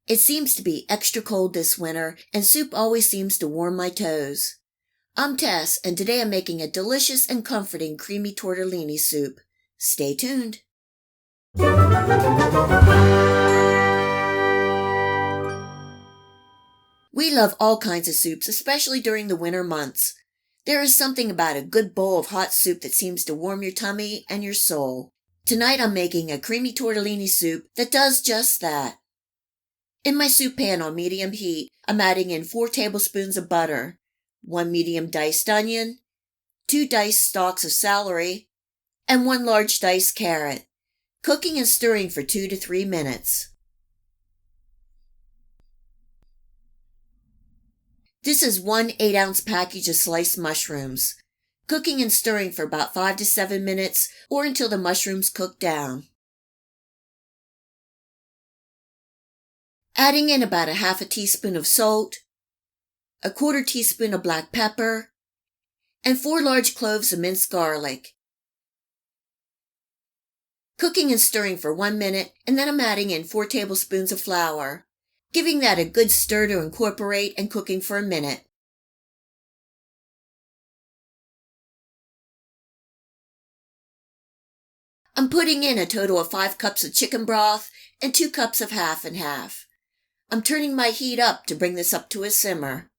It seems to be extra cold this winter, and soup always seems to warm my toes. I'm Tess, and today I'm making a delicious and comforting creamy tortellini soup. Stay tuned. We love all kinds of soups, especially during the winter months. There is something about a good bowl of hot soup that seems to warm your tummy and your soul. Tonight I'm making a creamy tortellini soup that does just that. In my soup pan on medium heat, I'm adding in 4 tablespoons of butter, 1 medium diced onion, 2 diced stalks of celery, and 1 large diced carrot, cooking and stirring for 2 to 3 minutes. This is 1 8-ounce package of sliced mushrooms, cooking and stirring for about 5 to 7 minutes or until the mushrooms cook down. Adding in about a half a teaspoon of salt, a 1/4 teaspoon of black pepper, and 4 large cloves of minced garlic. Cooking and stirring for 1 minute, and then I'm adding in 4 tablespoons of flour, giving that a good stir to incorporate and cooking for a minute. I'm putting in a total of 5 cups of chicken broth and 2 cups of half and half. I'm turning my heat up to bring this up to a simmer,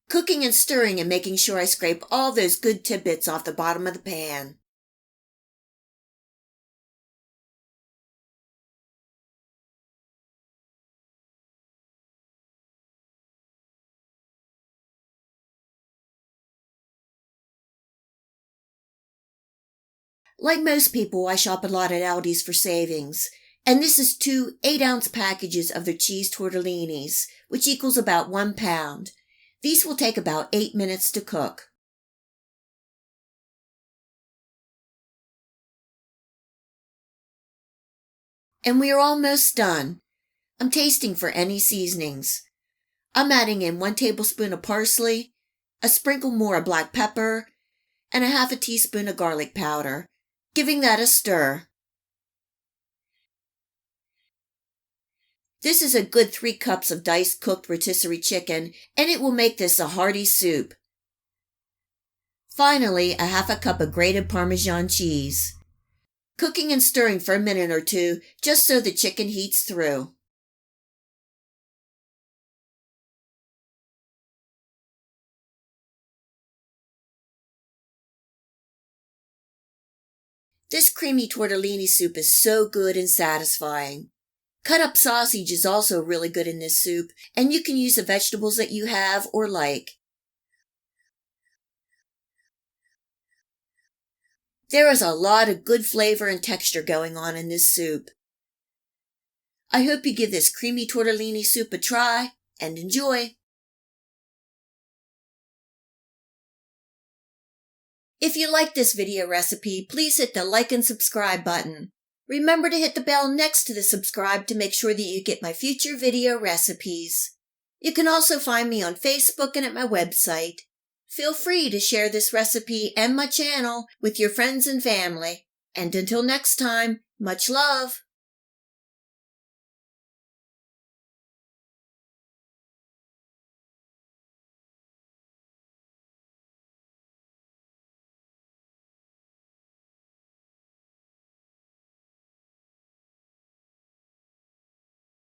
cooking and stirring and making sure I scrape all those good tidbits off the bottom of the pan. Like most people, I shop a lot at Aldi's for savings, and this is 2 8-ounce packages of their cheese tortellinis, which equals about 1 pound. These will take about 8 minutes to cook. And we are almost done. I'm tasting for any seasonings. I'm adding in 1 tablespoon of parsley, a sprinkle more of black pepper, and a half a teaspoon of garlic powder, giving that a stir. This is a good 3 cups of diced cooked rotisserie chicken, and it will make this a hearty soup. Finally, a half a cup of grated Parmesan cheese. Cooking and stirring for a minute or 2, just so the chicken heats through. This creamy tortellini soup is so good and satisfying. Cut up sausage is also really good in this soup, and you can use the vegetables that you have or like. There is a lot of good flavor and texture going on in this soup. I hope you give this creamy tortellini soup a try and enjoy. If you like this video recipe, please hit the like and subscribe button. Remember to hit the bell next to the subscribe to make sure that you get my future video recipes. You can also find me on Facebook and at my website. Feel free to share this recipe and my channel with your friends and family. And until next time, much love!